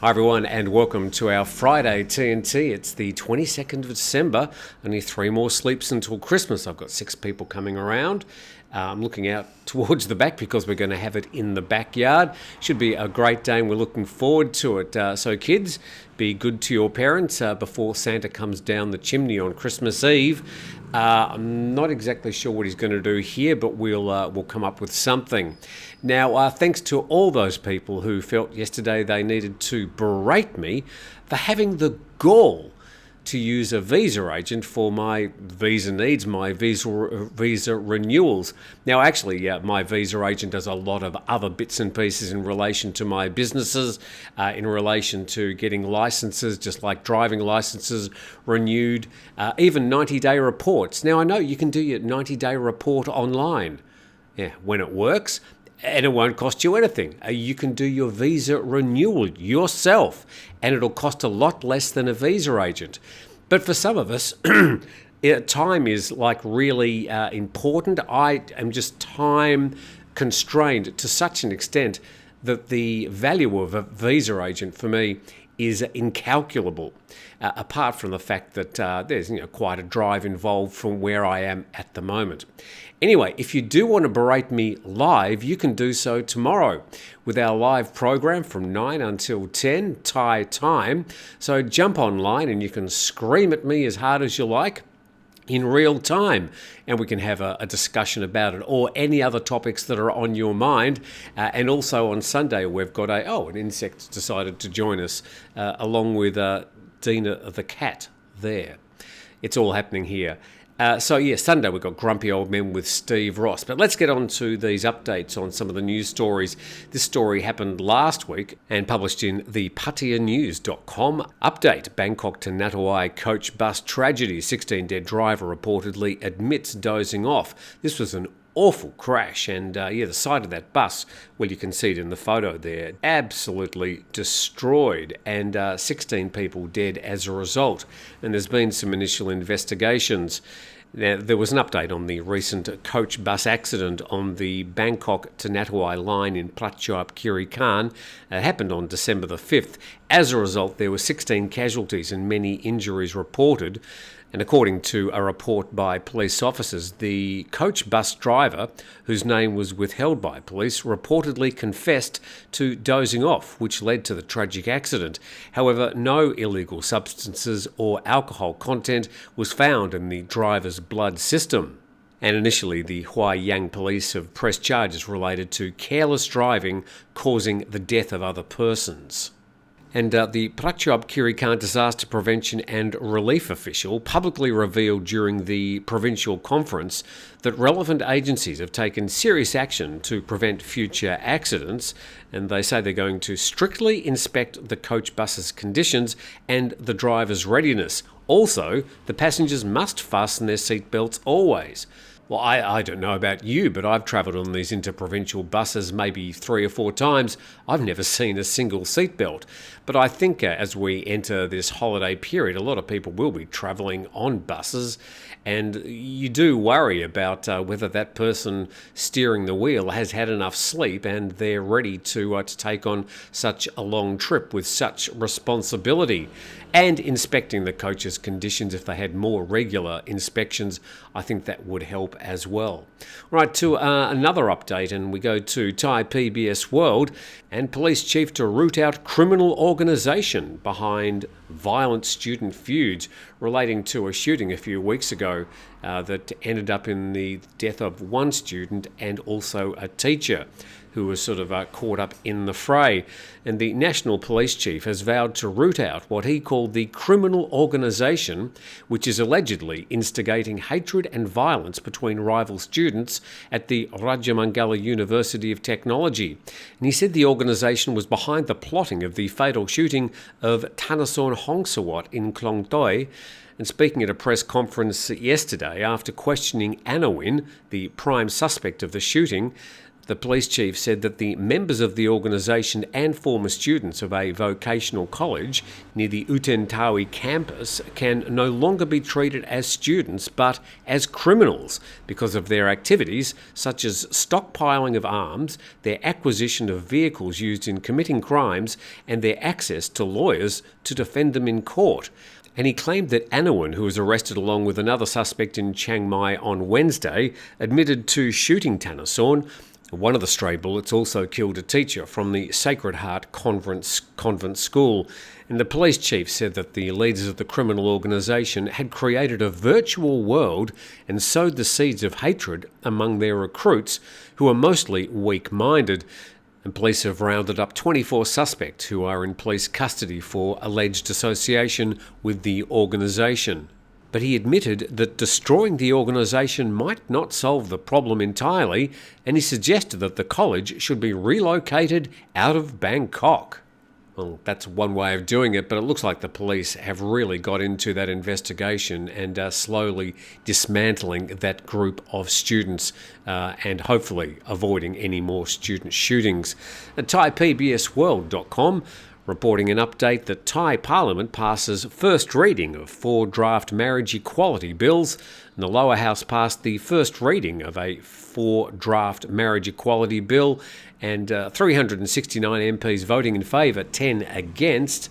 Hi everyone and welcome to our Friday TNT. It's the 22nd of December, only 3 more sleeps until Christmas. I've got 6 people coming around. I'm looking out towards the back because we're going to have it in the backyard. Should be a great day and we're looking forward to it. So kids, be good to your parents before Santa comes down the chimney on Christmas Eve. I'm not exactly sure what he's going to do here, but we'll come up with something. Now, thanks to all those people who felt yesterday they needed to berate me for having the gall to use a visa agent for my visa needs, my visa renewals. Now, actually, my visa agent does a lot of other bits and pieces in relation to my businesses, in relation to getting licenses, just like driving licenses renewed, even 90-day reports. Now, I know you can do your 90-day report online, when it works, and it won't cost you anything. You can do your visa renewal yourself, and it'll cost a lot less than a visa agent. But for some of us, time is like really important. I am just time constrained to such an extent that the value of a visa agent for me is incalculable, apart from the fact that there's quite a drive involved from where I am at the moment. Anyway, if you do want to berate me live, you can do so tomorrow with our live program from 9 until 10 Thai time. So jump online and you can scream at me as hard as you like in real time, and we can have a discussion about it or any other topics that are on your mind. And also on Sunday we've got an insect decided to join us along with Dina the cat there. It's all happening here. Sunday we've got Grumpy Old Men with Steve Ross. But let's get on to these updates on some of the news stories. This story happened last week and published in the PatiaNews.com. Update, Bangkok to Natawai coach bus tragedy. 16 dead driver reportedly admits dozing off. This was an awful crash, and the side of that bus, well, you can see it in the photo there, absolutely destroyed, and 16 people dead as a result. And there's been some initial investigations. Now, there was an update on the recent coach bus accident on the Bangkok to Natawai line in Prachuap Khiri Khan. It happened on December the 5th. As a result, there were 16 casualties and many injuries reported. And according to a report by police officers, the coach bus driver, whose name was withheld by police, reportedly confessed to dozing off, which led to the tragic accident. However, no illegal substances or alcohol content was found in the driver's blood system. And initially, the Hua Yang police have pressed charges related to careless driving causing the death of other persons. And the Prachuap Khiri Khan disaster prevention and relief official publicly revealed during the provincial conference that relevant agencies have taken serious action to prevent future accidents, and they say they're going to strictly inspect the coach bus's conditions and the driver's readiness. Also, the passengers must fasten their seatbelts always. Well, I don't know about you, but I've travelled on these interprovincial buses maybe 3 or 4 times. I've never seen a single seatbelt. But I think as we enter this holiday period, a lot of people will be travelling on buses, and you do worry about whether that person steering the wheel has had enough sleep and they're ready to take on such a long trip with such responsibility. And inspecting the coach's conditions, if they had more regular inspections, I think that would help as well. Right, to another update, and we go to Thai PBS World, and police chief to root out criminal organisation behind violent student feuds relating to a shooting a few weeks ago that ended up in the death of one student and also a teacher who was sort of caught up in the fray. And the National Police Chief has vowed to root out what he called the criminal organisation, which is allegedly instigating hatred and violence between rival students at the Rajamangala University of Technology. And he said the organisation was behind the plotting of the fatal shooting of Thanasorn Hongsawat in Klong Toi. And speaking at a press conference yesterday, after questioning Anawin, the prime suspect of the shooting, The police chief said that the members of the organisation and former students of a vocational college near the Utentawi campus can no longer be treated as students but as criminals because of their activities such as stockpiling of arms, their acquisition of vehicles used in committing crimes and their access to lawyers to defend them in court. And he claimed that Anawan, who was arrested along with another suspect in Chiang Mai on Wednesday, admitted to shooting Tanasorn. One of the stray bullets also killed a teacher from the Sacred Heart convent school. And the police chief said that the leaders of the criminal organisation had created a virtual world and sowed the seeds of hatred among their recruits, who are mostly weak-minded. And police have rounded up 24 suspects who are in police custody for alleged association with the organisation. But he admitted that destroying the organisation might not solve the problem entirely, and he suggested that the college should be relocated out of Bangkok. Well, that's one way of doing it, but it looks like the police have really got into that investigation and are slowly dismantling that group of students and hopefully avoiding any more student shootings. ThaiPBSWorld.com reporting an update that Thai Parliament passes first reading of 4 draft marriage equality bills, and the lower house passed the first reading of a 4 draft marriage equality bill, and 369 MPs voting in favour, 10 against,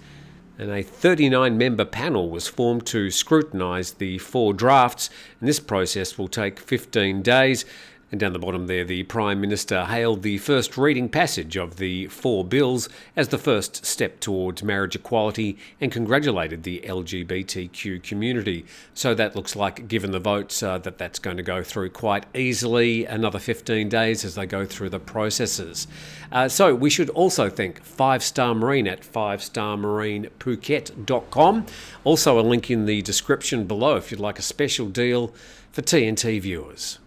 and a 39-member panel was formed to scrutinise the 4 drafts, and this process will take 15 days. And down the bottom there, the Prime Minister hailed the first reading passage of the 4 bills as the first step towards marriage equality and congratulated the LGBTQ community. So that looks like, given the votes, that's going to go through quite easily, another 15 days as they go through the processes. So we should also thank 5-Star Marine at 5starmarinephuket.com. Also a link in the description below if you'd like a special deal for TNT viewers.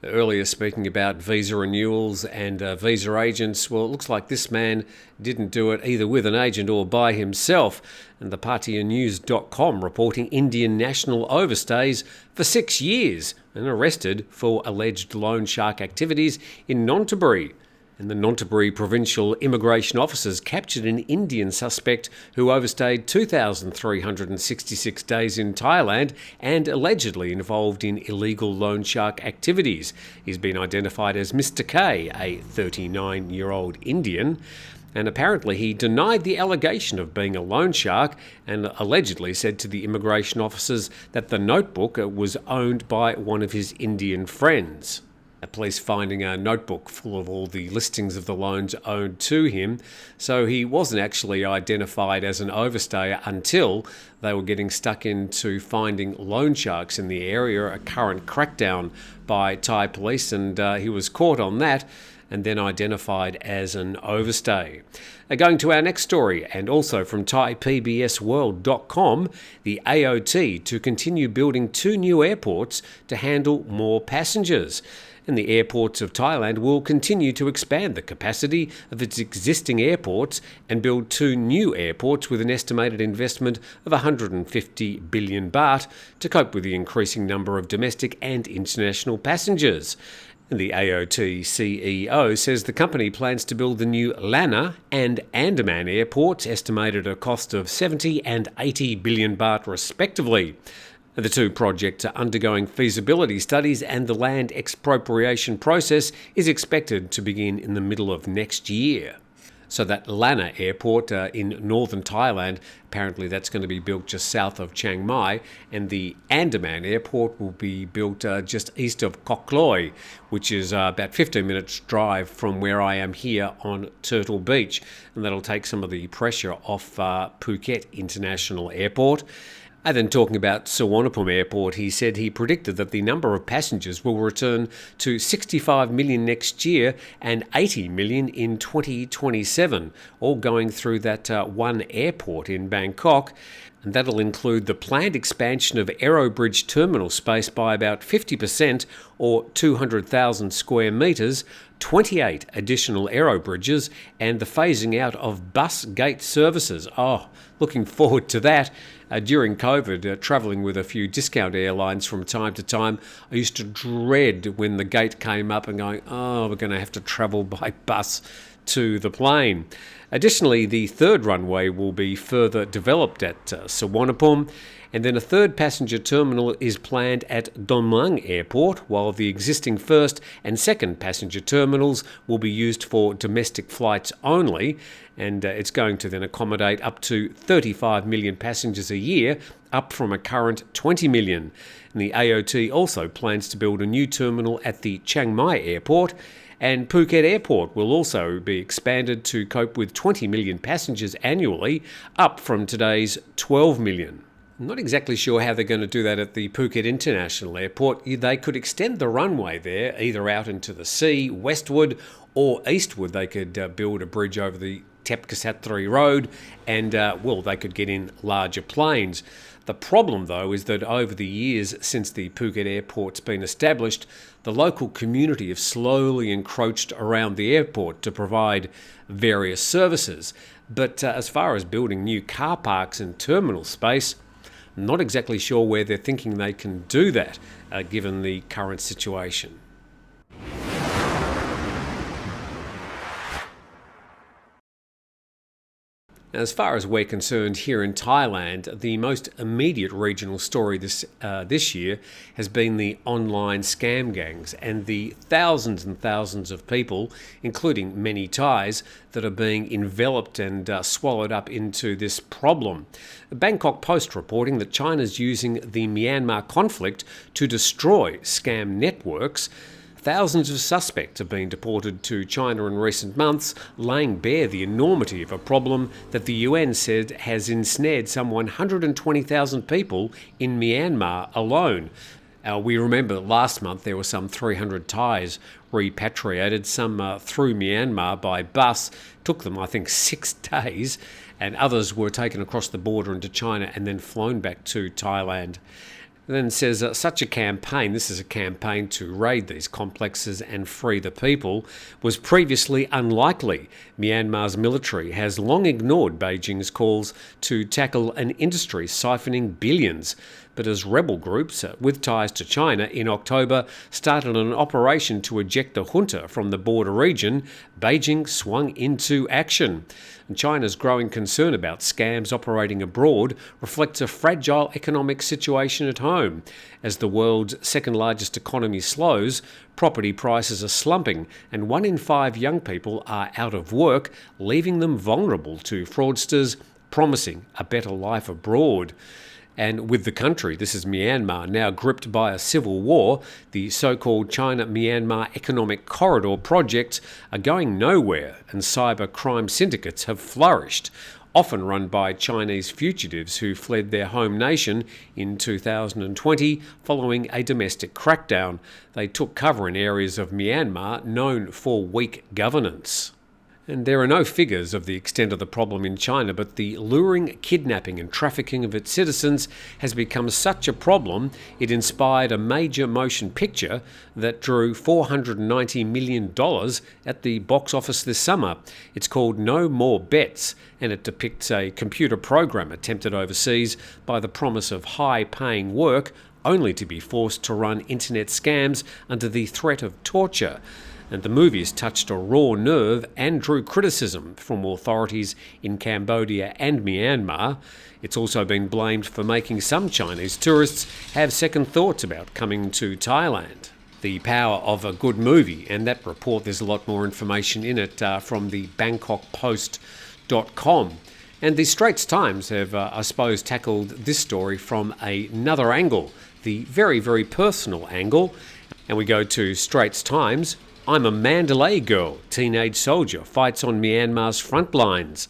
Earlier speaking about visa renewals and visa agents, well, it looks like this man didn't do it either with an agent or by himself. And the PartiaNews.com reporting Indian national overstays for 6 years and arrested for alleged loan shark activities in Nonthaburi. And the Nonthaburi provincial immigration officers captured an Indian suspect who overstayed 2,366 days in Thailand and allegedly involved in illegal loan shark activities. He's been identified as Mr. K, a 39-year-old Indian. And apparently he denied the allegation of being a loan shark and allegedly said to the immigration officers that the notebook was owned by one of his Indian friends. Police finding a notebook full of all the listings of the loans owed to him, so he wasn't actually identified as an overstayer until they were getting stuck into finding loan sharks in the area, a current crackdown by Thai police, and he was caught on that and then identified as an overstay. Going to our next story, and also from ThaiPBSWorld.com, the AOT to continue building 2 new airports to handle more passengers. And the airports of Thailand will continue to expand the capacity of its existing airports and build 2 new airports with an estimated investment of 150 billion baht to cope with the increasing number of domestic and international passengers. And the AOT CEO says the company plans to build the new Lanna and Andaman airports, estimated at a cost of 70 and 80 billion baht respectively. The 2 projects are undergoing feasibility studies, and the land expropriation process is expected to begin in the middle of next year. So that Lanna airport in northern Thailand, apparently that's going to be built just south of Chiang Mai, and the Andaman airport will be built just east of Koh Loi, which is about 15 minutes drive from where I am here on Turtle Beach, and that'll take some of the pressure off Phuket International Airport. And then talking about Suvarnabhumi Airport, he said he predicted that the number of passengers will return to 65 million next year and 80 million in 2027, all going through that one airport in Bangkok. And that'll include the planned expansion of Aerobridge terminal space by about 50% or 200,000 square metres, 28 additional aerobridges, and the phasing out of bus gate services. Oh, looking forward to that. During COVID, travelling with a few discount airlines from time to time, I used to dread when the gate came up and going, oh, we're going to have to travel by bus to the plane. Additionally, the third runway will be further developed at Suvarnabhumi, and then a third passenger terminal is planned at Don Mueang Airport, while the existing first and second passenger terminals will be used for domestic flights only, and it's going to then accommodate up to 35 million passengers a year, up from a current 20 million. And the AOT also plans to build a new terminal at the Chiang Mai Airport, and Phuket Airport will also be expanded to cope with 20 million passengers annually, up from today's 12 million. I'm not exactly sure how they're going to do that at the Phuket International Airport. They could extend the runway there, either out into the sea, westward, or eastward. They could build a bridge over the Tep Kasatri Road, and, they could get in larger planes. The problem, though, is that over the years since the Phuket Airport's been established, the local community have slowly encroached around the airport to provide various services. But as far as building new car parks and terminal space, I'm not exactly sure where they're thinking they can do that, given the current situation. As far as we're concerned here in Thailand, the most immediate regional story this year has been the online scam gangs and the thousands and thousands of people, including many Thais, that are being enveloped and swallowed up into this problem. The Bangkok Post reporting that China's using the Myanmar conflict to destroy scam networks. Thousands of suspects have been deported to China in recent months, laying bare the enormity of a problem that the UN said has ensnared some 120,000 people in Myanmar alone. We remember last month there were some 300 Thais repatriated, some through Myanmar by bus. Took them, I think, 6 days, and others were taken across the border into China and then flown back to Thailand. And then says such a campaign, this is a campaign to raid these complexes and free the people, was previously unlikely. Myanmar's military has long ignored Beijing's calls to tackle an industry siphoning billions. But as rebel groups with ties to China in October started an operation to eject the junta from the border region, Beijing swung into action. And China's growing concern about scams operating abroad reflects a fragile economic situation at home. As the world's second largest economy slows, property prices are slumping, and 1 in 5 young people are out of work, leaving them vulnerable to fraudsters promising a better life abroad. And with the country, this is Myanmar, now gripped by a civil war, the so-called China-Myanmar Economic Corridor projects are going nowhere, and cyber crime syndicates have flourished, often run by Chinese fugitives who fled their home nation in 2020 following a domestic crackdown. They took cover in areas of Myanmar known for weak governance. And there are no figures of the extent of the problem in China, but the luring, kidnapping and trafficking of its citizens has become such a problem, it inspired a major motion picture that drew $490 million at the box office this summer. It's called No More Bets, and it depicts a computer program attempted overseas by the promise of high-paying work, only to be forced to run internet scams under the threat of torture. And the movie has touched a raw nerve and drew criticism from authorities in Cambodia and Myanmar. It's also been blamed for making some Chinese tourists have second thoughts about coming to Thailand. The power of a good movie, and that report, there's a lot more information in it from the BangkokPost.com. And the Straits Times have, I suppose, tackled this story from another angle, the very, very personal angle. And we go to Straits Times. I'm a Mandalay girl, teenage soldier, fights on Myanmar's front lines.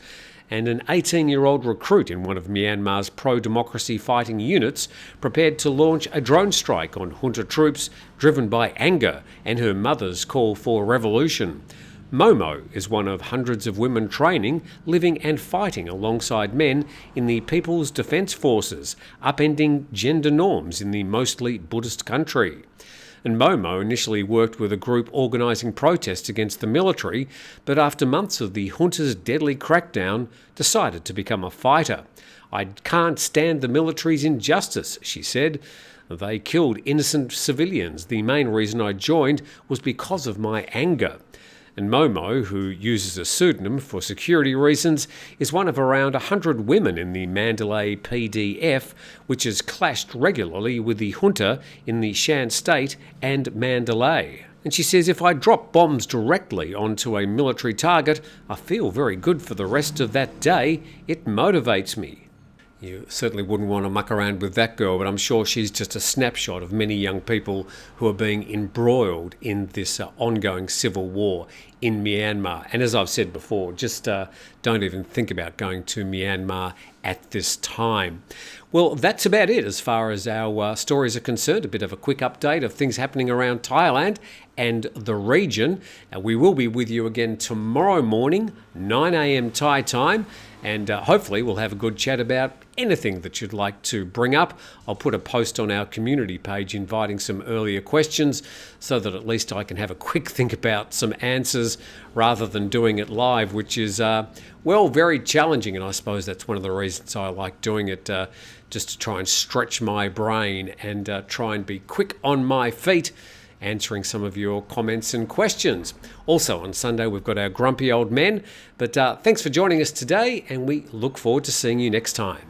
And an 18-year-old recruit in one of Myanmar's pro-democracy fighting units prepared to launch a drone strike on junta troops driven by anger and her mother's call for revolution. Momo is one of hundreds of women training, living and fighting alongside men in the People's Defence Forces, upending gender norms in the mostly Buddhist country. And Momo initially worked with a group organising protests against the military, but after months of the junta's deadly crackdown, decided to become a fighter. "I can't stand the military's injustice," she said. "They killed innocent civilians. The main reason I joined was because of my anger." And Momo, who uses a pseudonym for security reasons, is one of around 100 women in the Mandalay PDF, which has clashed regularly with the junta in the Shan State and Mandalay. And she says, "If I drop bombs directly onto a military target, I feel very good for the rest of that day. It motivates me." You certainly wouldn't want to muck around with that girl, but I'm sure she's just a snapshot of many young people who are being embroiled in this ongoing civil war in Myanmar. And as I've said before, just don't even think about going to Myanmar at this time. Well, that's about it as far as our stories are concerned. A bit of a quick update of things happening around Thailand and the region. We will be with you again tomorrow morning, 9 a.m. Thai time. And hopefully we'll have a good chat about anything that you'd like to bring up. I'll put a post on our community page inviting some earlier questions so that at least I can have a quick think about some answers rather than doing it live, which is, very challenging. And I suppose that's one of the reasons I like doing it, just to try and stretch my brain and try and be quick on my feet, answering some of your comments and questions. Also on Sunday, we've got our Grumpy Old Men. But thanks for joining us today, and we look forward to seeing you next time.